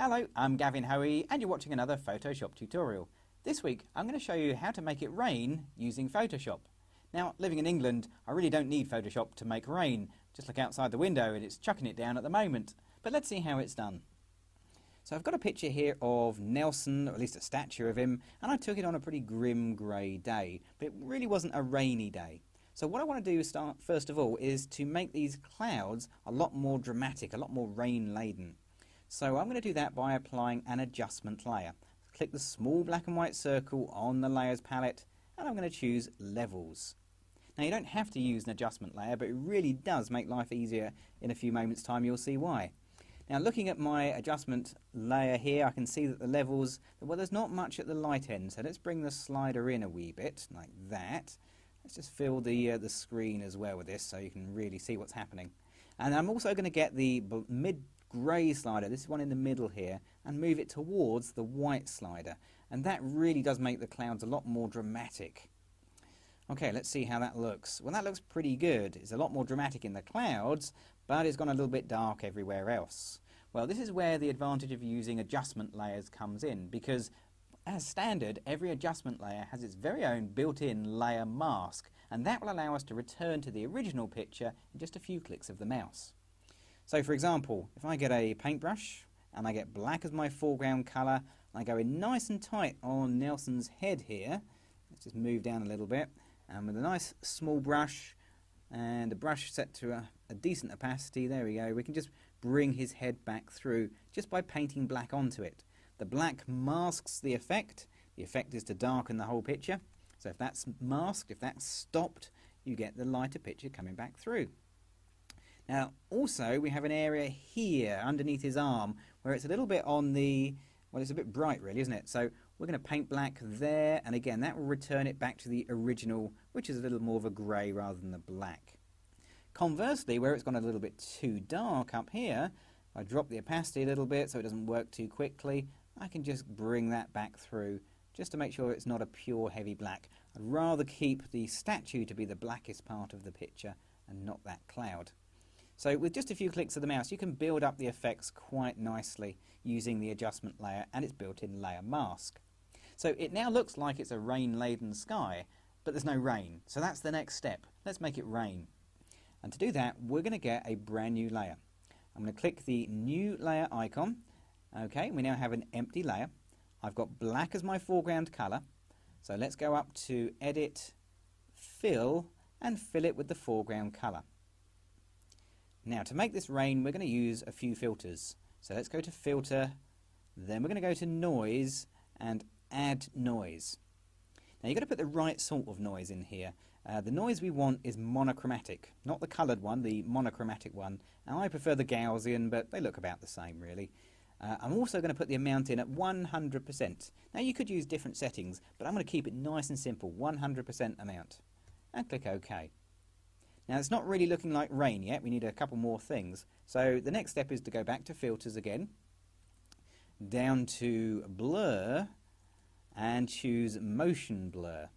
Hello, I'm Gavin Hoey and you're watching another Photoshop tutorial. This week I'm going to show you how to make it rain using Photoshop. Now, living in England, I really don't need Photoshop to make rain. Just look outside the window and it's chucking it down at the moment. But let's see how it's done. So I've got a picture here of Nelson, or at least a statue of him, and I took it on a pretty grim grey day, but it really wasn't a rainy day. So what I want to do first of all is to make these clouds a lot more dramatic, a lot more rain-laden. So I'm going to do that by applying an adjustment layer. Click the small black and white circle on the layers palette and I'm going to choose levels. Now you don't have to use an adjustment layer, but it really does make life easier. In a few moments time you'll see why. Now looking at my adjustment layer here, I can see that the levels, well, there's not much at the light end, so let's bring the slider in a wee bit like that. Let's just fill the screen as well with this so you can really see what's happening. And I'm also going to get the mid-grey slider, this is one in the middle here, and move it towards the white slider. And that really does make the clouds a lot more dramatic. Okay, let's see how that looks. Well, that looks pretty good. It's a lot more dramatic in the clouds, but it's gone a little bit dark everywhere else. Well, this is where the advantage of using adjustment layers comes in, because as standard, every adjustment layer has its very own built-in layer mask, and that will allow us to return to the original picture in just a few clicks of the mouse. So for example, if I get a paintbrush and I get black as my foreground colour, and I go in nice and tight on Nelson's head here, let's just move down a little bit, and with a nice small brush and a brush set to a decent opacity, there we go, we can just bring his head back through just by painting black onto it. The black masks the effect. The effect is to darken the whole picture. So if that's masked, if that's stopped, you get the lighter picture coming back through. Now also we have an area here underneath his arm where it's a little bit on the, well, it's a bit bright really, isn't it? So we're going to paint black there, and again that will return it back to the original, which is a little more of a grey rather than the black. Conversely, where it's gone a little bit too dark up here, I drop the opacity a little bit so it doesn't work too quickly. I can just bring that back through just to make sure it's not a pure heavy black. I'd rather keep the statue to be the blackest part of the picture and not that cloud. So with just a few clicks of the mouse you can build up the effects quite nicely using the adjustment layer and its built-in layer mask. So it now looks like it's a rain-laden sky, but there's no rain. So that's the next step. Let's make it rain. And to do that we're going to get a brand new layer. I'm going to click the new layer icon. Okay, we now have an empty layer. I've got black as my foreground colour. So let's go up to Edit, Fill, and fill it with the foreground colour. Now to make this rain we're going to use a few filters. So let's go to Filter, then we're going to go to Noise and Add Noise. Now you've got to put the right sort of noise in here. The noise we want is monochromatic, not the coloured one, the monochromatic one. Now I prefer the Gaussian, but they look about the same really. I'm also going to put the amount in at 100%. Now you could use different settings, but I'm going to keep it nice and simple, 100% amount. And click OK. Now it's not really looking like rain yet, we need a couple more things. So the next step is to go back to Filters again, down to Blur, and choose Motion Blur.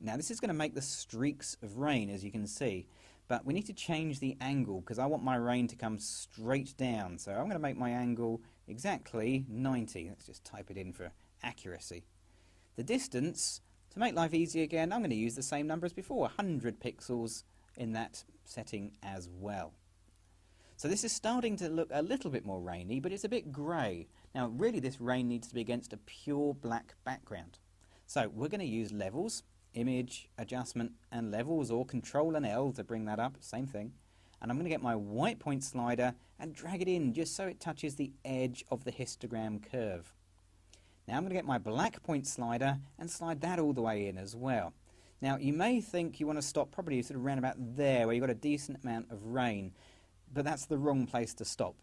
Now this is going to make the streaks of rain, as you can see, but we need to change the angle because I want my rain to come straight down. So I'm going to make my angle exactly 90. Let's just type it in for accuracy. The distance, to make life easy again, I'm going to use the same number as before, 100 pixels in that setting as well. So this is starting to look a little bit more rainy, but it's a bit grey. Now really this rain needs to be against a pure black background. So we're going to use Levels, Image, Adjustment and Levels, or Control and L to bring that up, same thing. And I'm going to get my white point slider and drag it in just so it touches the edge of the histogram curve. Now I'm going to get my black point slider and slide that all the way in as well. Now you may think you want to stop probably sort of around about there where you've got a decent amount of rain, but that's the wrong place to stop.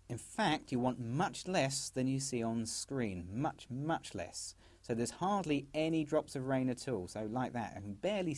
In fact, you want much less than you see on screen, much less. So there's hardly any drops of rain at all, so like that, I can barely